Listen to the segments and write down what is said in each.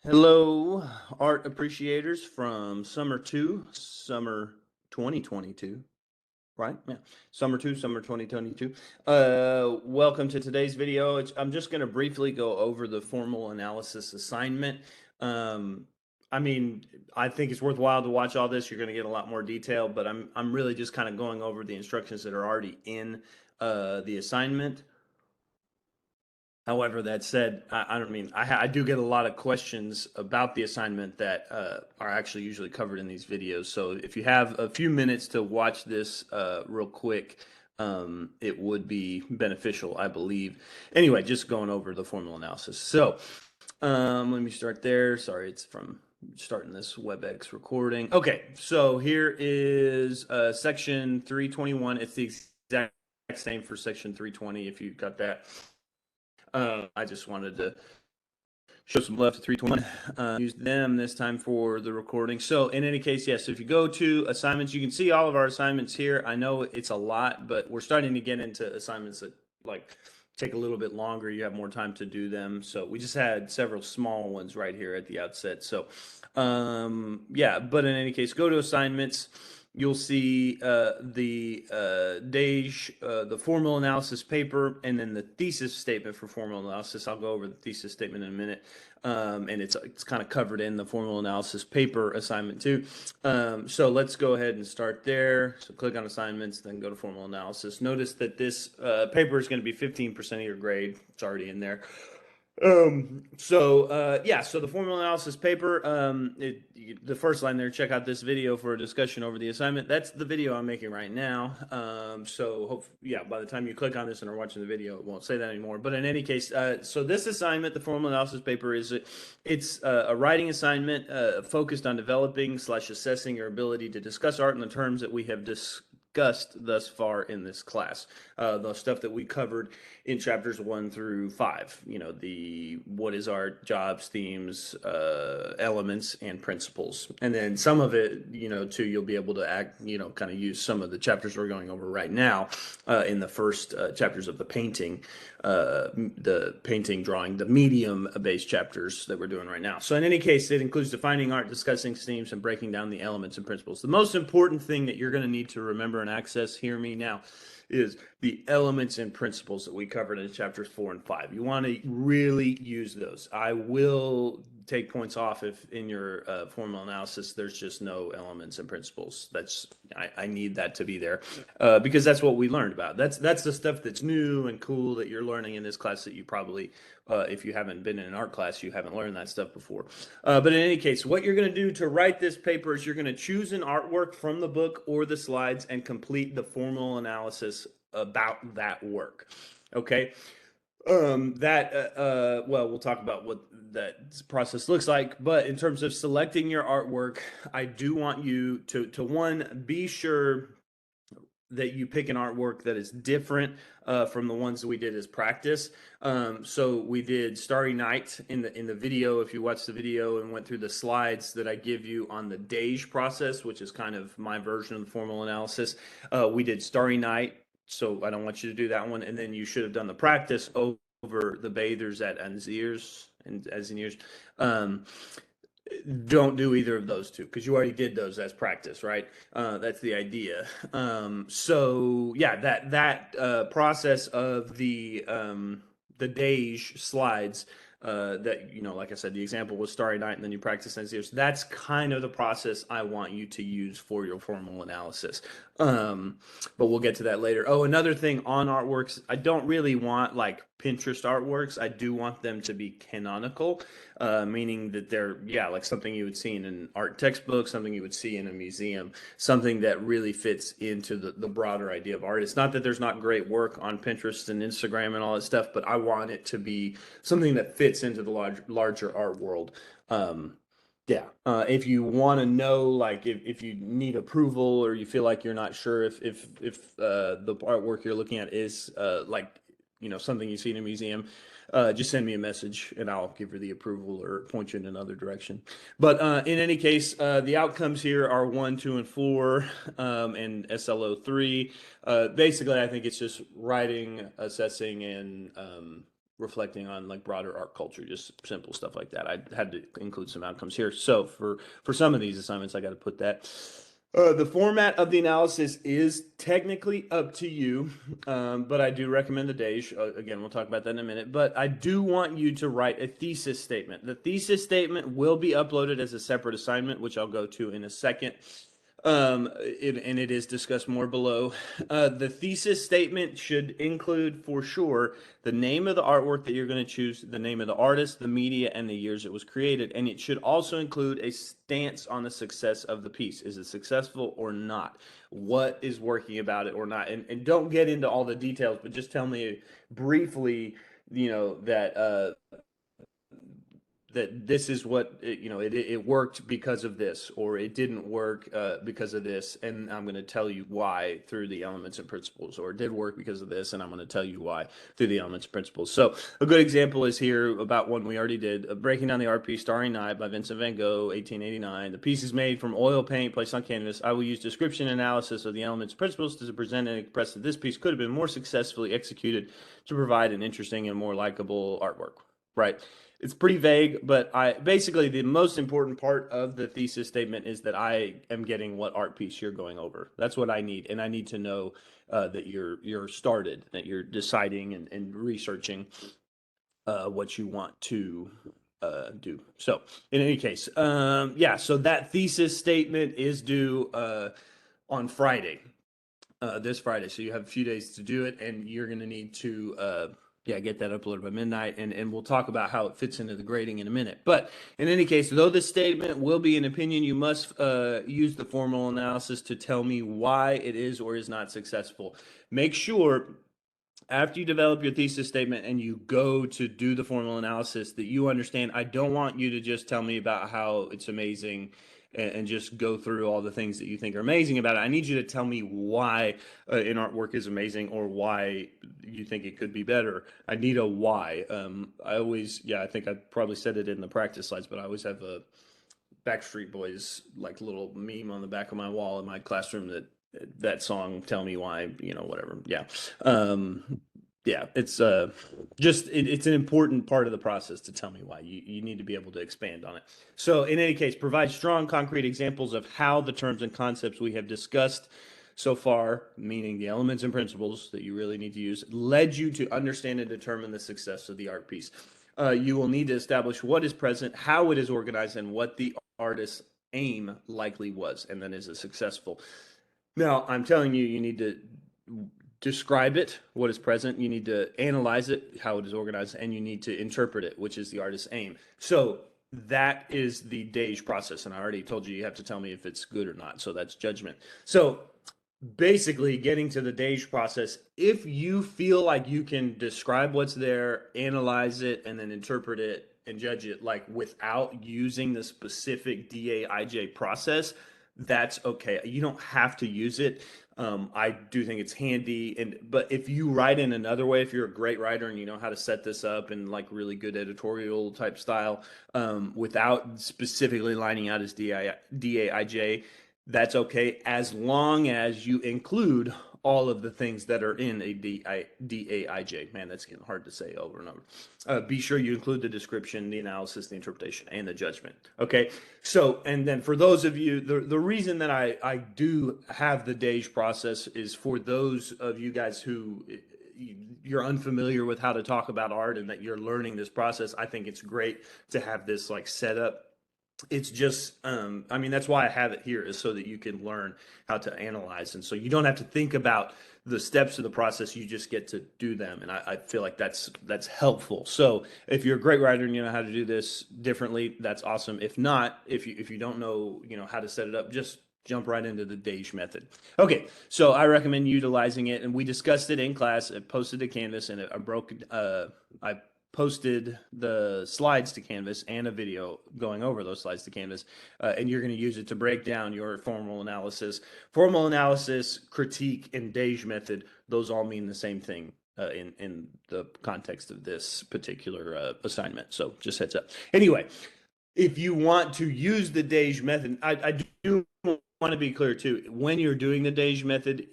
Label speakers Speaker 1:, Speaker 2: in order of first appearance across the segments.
Speaker 1: Hello, art appreciators from summer 2022, right? Yeah, summer 2022. Welcome to today's video. I'm just going to briefly go over the formal analysis assignment. Um, I mean, I think it's worthwhile to watch all this. You're going to get a lot more detail, but I'm really just kind of going over the instructions that are already in the assignment. However, that said, I don't mean I do get a lot of questions about the assignment that are actually usually covered in these videos. So if you have a few minutes to watch this real quick, it would be beneficial, I believe. Anyway, just going over the formula analysis. So let me start there. Sorry, it's from starting this WebEx recording. Okay, so here is section 321. It's the exact same for section 320 if you got that. I just wanted to show some love to 321. Use them this time for the recording. So in any case, yes, if you go to assignments, you can see all of our assignments here. I know it's a lot, but we're starting to get into assignments that like take a little bit longer. You have more time to do them. So we just had several small ones right here at the outset. So yeah, but in any case, go to assignments. You'll see the DAIJ, the formal analysis paper, and then the thesis statement for formal analysis. I'll go over the thesis statement in a minute, and it's kind of covered in the formal analysis paper assignment too. So let's go ahead and start there. So click on assignments, then go to formal analysis. Notice that this paper is going to be 15% of your grade. It's already in there. Yeah, so the formal analysis paper, the first line there, check out this video for a discussion over the assignment. That's the video I'm making right now. Yeah, by the time you click on this and are watching the video, it won't say that anymore. But in any case, so this assignment, the formal analysis paper, it's a writing assignment focused on developing/assessing your ability to discuss art in the terms that we have discussed thus far in this class. The stuff that we covered in chapters 1 through 5, the what is art, jobs, themes, elements, and principles. And then some of it, too, you'll be able to kind of use some of the chapters we're going over right now in the first chapters of the painting, drawing, the medium-based chapters that we're doing right now. So in any case, it includes defining art, discussing themes, and breaking down the elements and principles. The most important thing that you're going to need to remember and access, hear me now, is the elements and principles that we covered in chapters 4 and 5. You want to really use those. I will take points off if in your formal analysis there's just no elements and principles. I need that to be there because that's what we learned about. That's the stuff that's new and cool that you're learning in this class that you probably if you haven't been in an art class, you haven't learned that stuff before. But in any case, what you're going to do to write this paper is you're going to choose an artwork from the book or the slides and complete the formal analysis about that work. Okay. Well, we'll talk about what that process looks like, but in terms of selecting your artwork, I do want you to one, be sure that you pick an artwork that is different from the ones that we did as practice. So we did Starry Night in the video. If you watch the video and went through the slides that I give you on the DAIJ process, which is kind of my version of the formal analysis, we did Starry Night. So I don't want you to do that one. And then you should have done the practice over the bathers at Anziers and Aziniers. Don't do either of those two because you already did those as practice, right? That's the idea. So yeah, that process of the DAIJ slides that like I said, the example was Starry Night, and then you practice Anziers. That's kind of the process I want you to use for your formal analysis. But we'll get to that later. Oh, another thing on artworks, I don't really want like Pinterest artworks. I do want them to be canonical, meaning that they're, like something you would see in an art textbook, something you would see in a museum, something that really fits into the broader idea of art. It's not that there's not great work on Pinterest and Instagram and all that stuff, but I want it to be something that fits into the larger art world. If you want to know, like if you need approval or you feel like you're not sure if the artwork you're looking at is something you see in a museum, just send me a message and I'll give you the approval or point you in another direction. But in any case, the outcomes here are 1, 2, and 4, and SLO 3. Basically, I think it's just writing, assessing, and reflecting on like broader art culture, just simple stuff like that. I had to include some outcomes here. So for some of these assignments, I got to put that. The format of the analysis is technically up to you, but I do recommend the DAIJ. Again, we'll talk about that in a minute. But I do want you to write a thesis statement. The thesis statement will be uploaded as a separate assignment, which I'll go to in a second. And it is discussed more below. The thesis statement should include, for sure, the name of the artwork that you're going to choose, the name of the artist, the media, and the years it was created. And it should also include a stance on the success of the piece. Is it successful or not? What is working about it or not? And don't get into all the details, but just tell me briefly, that this is what it worked because of this, or it didn't work because of this, and I'm going to tell you why through the elements and principles, or it did work because of this, and I'm going to tell you why through the elements and principles. So a good example is here about one we already did, Breaking Down the Art Piece Starry Night by Vincent van Gogh, 1889. The piece is made from oil paint placed on canvas. I will use description and analysis of the elements and principles to present and express that this piece could have been more successfully executed to provide an interesting and more likable artwork. Right. It's pretty vague, but basically the most important part of the thesis statement is that I am getting what art piece you're going over. That's what I need, and I need to know that you're started, that you're deciding and researching what you want to do. So in any case, so that thesis statement is due on Friday, this Friday. So you have a few days to do it, and you're going to need to get that uploaded by midnight, and we'll talk about how it fits into the grading in a minute. But in any case, though this statement will be an opinion, you must use the formal analysis to tell me why it is or is not successful. Make sure after you develop your thesis statement and you go to do the formal analysis that you understand. I don't want you to just tell me about how it's amazing and just go through all the things that you think are amazing about it. I need you to tell me why an artwork is amazing, or why you think it could be better. I need a why. I think I probably said it in the practice slides, but I always have a Backstreet Boys like little meme on the back of my wall in my classroom that song, Tell Me Why, whatever. Yeah. It's it's an important part of the process to tell me why. You need to be able to expand on it. So in any case, provide strong, concrete examples of how the terms and concepts we have discussed so far, meaning the elements and principles that you really need to use, led you to understand and determine the success of the art piece. You will need to establish what is present, how it is organized, and what the artist's aim likely was, and then is it successful. Now, I'm telling you, you need to describe it, what is present. You need to analyze it, how it is organized, and you need to interpret it, which is the artist's aim. So that is the DAIJ process. And I already told you have to tell me if it's good or not. So that's judgment. So basically getting to the DAIJ process, if you feel like you can describe what's there, analyze it, and then interpret it and judge it like without using the specific DAIJ process, that's okay. You don't have to use it. I do think it's handy, but if you write in another way, if you're a great writer and you know how to set this up in like really good editorial type style, without specifically lining out as DAIJ, that's okay, as long as you include all of the things that are in a DAIJ. Man, that's getting hard to say over and over. Be sure you include the description, the analysis, the interpretation, and the judgment. Okay, so, and then for those of you, the reason that I do have the DAIJ process is for those of you guys who you're unfamiliar with how to talk about art and that you're learning this process. I think it's great to have this like set up. It's just, that's why I have it here, is so that you can learn how to analyze. And so you don't have to think about the steps of the process. You just get to do them. And I feel like that's helpful. So if you're a great writer and you know how to do this differently, that's awesome. If not, if you don't know, how to set it up, just jump right into the DAIJ method. Okay, so I recommend utilizing it. And we discussed it in class. I posted to Canvas, and I posted the slides to Canvas and a video going over those slides to Canvas, and you're going to use it to break down your formal analysis. Formal analysis, critique, and DAIJ method, those all mean the same thing in the context of this particular assignment. So just heads up. Anyway, if you want to use the DAIJ method, I do want to be clear too. When you're doing the DAIJ method,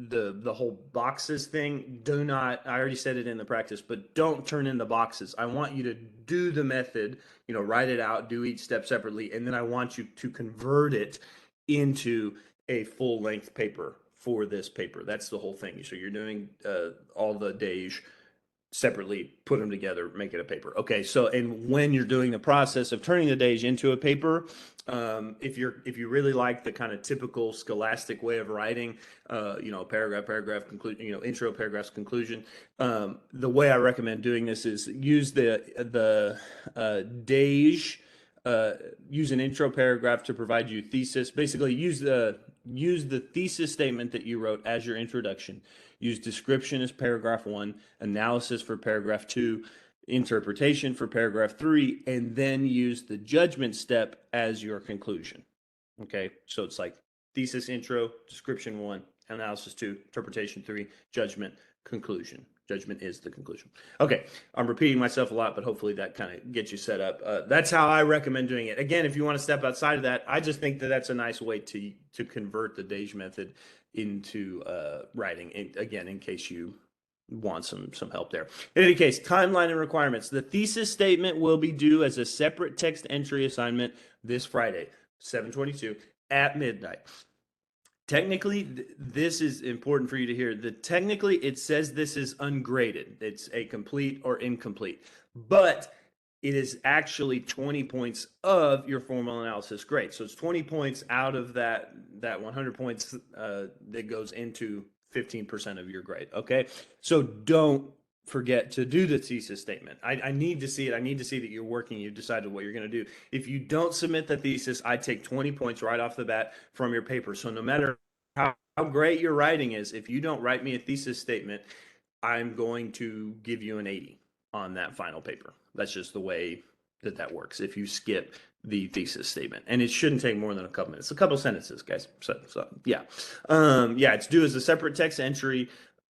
Speaker 1: the whole boxes thing, do not, I already said it in the practice, but don't turn in the boxes. I want you to do the method, write it out, do each step separately, and then I want you to convert it into a full length paper for this paper. That's the whole thing. So you're doing all the DAIJ separately, put them together, make it a paper. Okay, so and when you're doing the process of turning the DAIJ into a paper, if you really like the kind of typical scholastic way of writing, paragraph, conclusion, intro, paragraphs, conclusion, the way I recommend doing this is use the DAIJ. Use an intro paragraph to provide you thesis. Basically, use the thesis statement that you wrote as your introduction. Use description as paragraph 1, analysis for paragraph 2, interpretation for paragraph 3, and then use the judgment step as your conclusion. Okay, so it's like thesis, intro, description 1, analysis 2, interpretation 3, judgment, conclusion. Judgment is the conclusion. Okay, I'm repeating myself a lot, but hopefully that kind of gets you set up. That's how I recommend doing it. Again, if you want to step outside of that, I just think that that's a nice way to convert the DAIJ method into writing. And again, in case you want some help there. In any case, timeline and requirements. The thesis statement will be due as a separate text entry assignment this Friday, 7/22 at midnight. Technically, this is important for you to hear. Technically, it says this is ungraded. It's a complete or incomplete, but it is actually 20 points of your formal analysis grade. So it's 20 points out of that 100 points that goes into 15% of your grade. Okay, so don't forget to do the thesis statement. I need to see it. I need to see that you're working. You've decided what you're going to do. If you don't submit the thesis, I take 20 points right off the bat from your paper. So no matter how great your writing is, if you don't write me a thesis statement, I'm going to give you an 80 on that final paper. That's just the way that works. If you skip the thesis statement, and it shouldn't take more than a couple minutes, a couple sentences, guys. So yeah, it's due as a separate text entry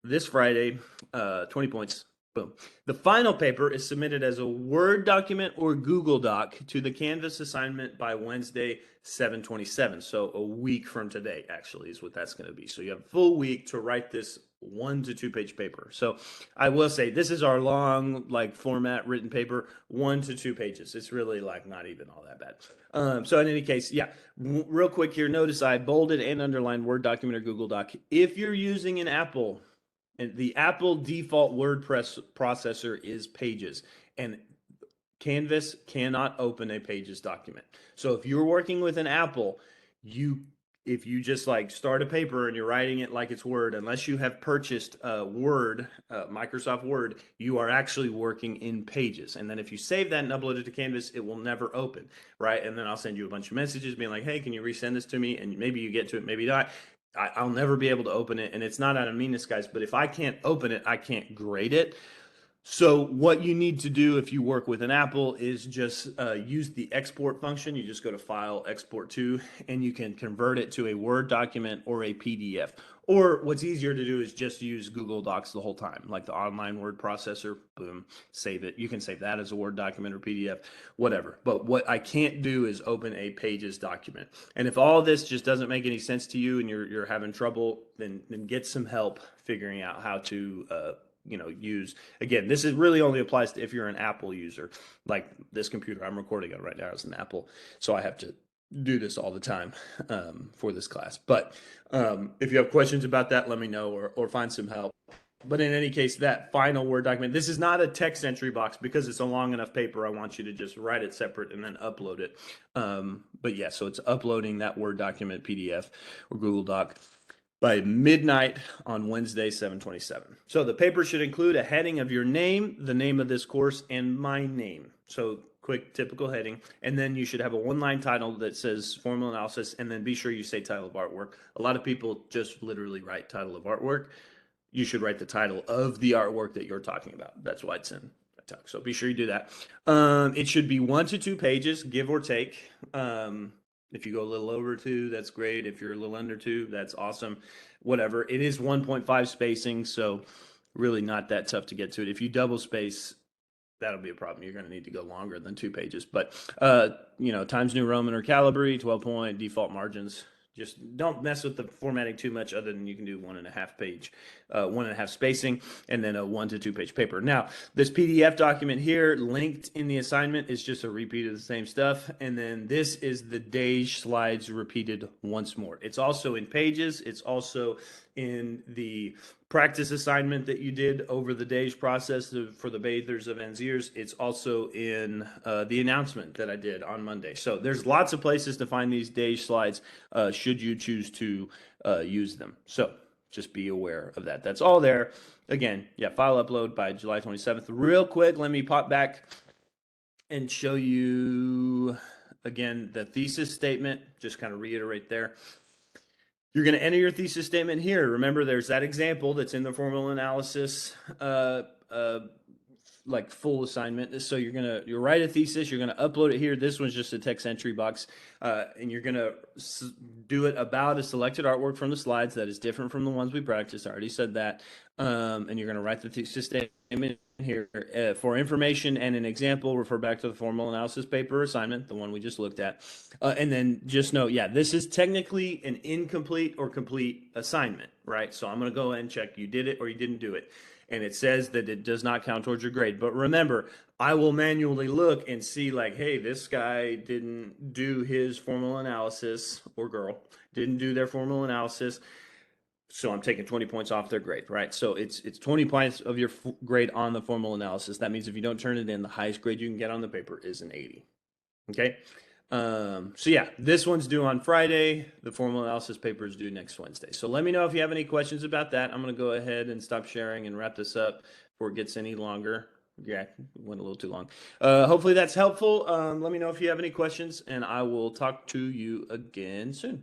Speaker 1: this Friday, 20 points. Boom. The final paper is submitted as a Word document or Google Doc to the Canvas assignment by Wednesday, 7/27. So a week from today, actually, is what that's going to be. So you have a full week to write this 1 to 2 page paper. So I will say this is our long, format written paper, 1 to 2 pages. It's really not even all that bad. So in any case, real quick here, notice I bolded and underlined Word document or Google Doc. If you're using an Apple, and the Apple default word processor is Pages, and Canvas cannot open a Pages document. So if you're working with an Apple, if you just start a paper and you're writing it like it's Word, unless you have purchased Word, Microsoft Word, you are actually working in Pages. And then if you save that and upload it to Canvas, it will never open, right? And then I'll send you a bunch of messages being like, hey, can you resend this to me? And maybe you get to it, maybe not. I'll never be able to open it, and it's not out of meanness, guys, but if I can't open it, I can't grade it. So what you need to do if you work with an Apple is just use the export function. You just go to File, Export To, and you can convert it to a Word document or a PDF. Or what's easier to do is just use Google Docs the whole time, like the online word processor. Boom, save it. You can save that as a Word document or PDF, whatever. But what I can't do is open a Pages document. And if all this just doesn't make any sense to you and you're having trouble, then get some help figuring out how to use. Again, this is really only applies to if you're an Apple user. Like this computer I'm recording on right now is an Apple, so I have to do this all the time for this class. But if you have questions about that, let me know or find some help. But in any case, that final Word document, this is not a text entry box because it's a long enough paper. I want you to just write it separate and then upload it. But yeah, so it's uploading that Word document, PDF, or Google Doc by midnight on Wednesday, 7/27. So the paper should include a heading of your name, the name of this course, and my name. So quick, typical heading. And then you should have a one-line title that says formal analysis, and then be sure you say title of artwork. A lot of people just literally write title of artwork. You should write the title of the artwork that you're talking about. That's why it's in italic. So be sure you do that. It should be 1 to 2 pages, give or take. If you go a little over 2, that's great. If you're a little under 2, that's awesome. Whatever. It is 1.5 spacing, so really not that tough to get to it. If you double space, that'll be a problem. You're going to need to go longer than 2 pages. But, Times New Roman or Calibri, 12 point, default margins, Just don't mess with the formatting too much, other than you can do 1.5 page, 1.5 spacing, and then a 1 to 2 page paper. Now, this PDF document here linked in the assignment is just a repeat of the same stuff. And then this is the DAIJ slides repeated once more. It's also in Pages. It's also in the practice assignment that you did over the DAIJ process for the bathers of Anziers. It's also in the announcement that I did on Monday. So there's lots of places to find these DAIJ slides should you choose to use them. So just be aware of that. That's all there. Again, yeah, file upload by July 27th. Real quick, let me pop back and show you again the thesis statement. Just kind of reiterate there. You're going to enter your thesis statement here. Remember, there's that example that's in the formal analysis like full assignment. So you write a thesis, you're going to upload it here. This one's just a text entry box, and you're going to do it about a selected artwork from the slides that is different from the ones we practiced. I already said that. And you're going to write the thesis statement here. For information and an example, refer back to the formal analysis paper assignment, the one we just looked at. And then just note, yeah, this is technically an incomplete or complete assignment, right? So I'm going to go ahead and check you did it or you didn't do it. And it says that it does not count towards your grade. But remember, I will manually look and see like, hey, this guy didn't do his formal analysis, or girl didn't do their formal analysis. So I'm taking 20 points off their grade, right? So it's 20 points of your grade on the formal analysis. That means if you don't turn it in, the highest grade you can get on the paper is an 80. Okay. So yeah, this one's due on Friday. The formal analysis paper is due next Wednesday. So let me know if you have any questions about that. I'm going to go ahead and stop sharing and wrap this up before it gets any longer. Yeah, went a little too long. Hopefully that's helpful. Let me know if you have any questions, and I will talk to you again soon.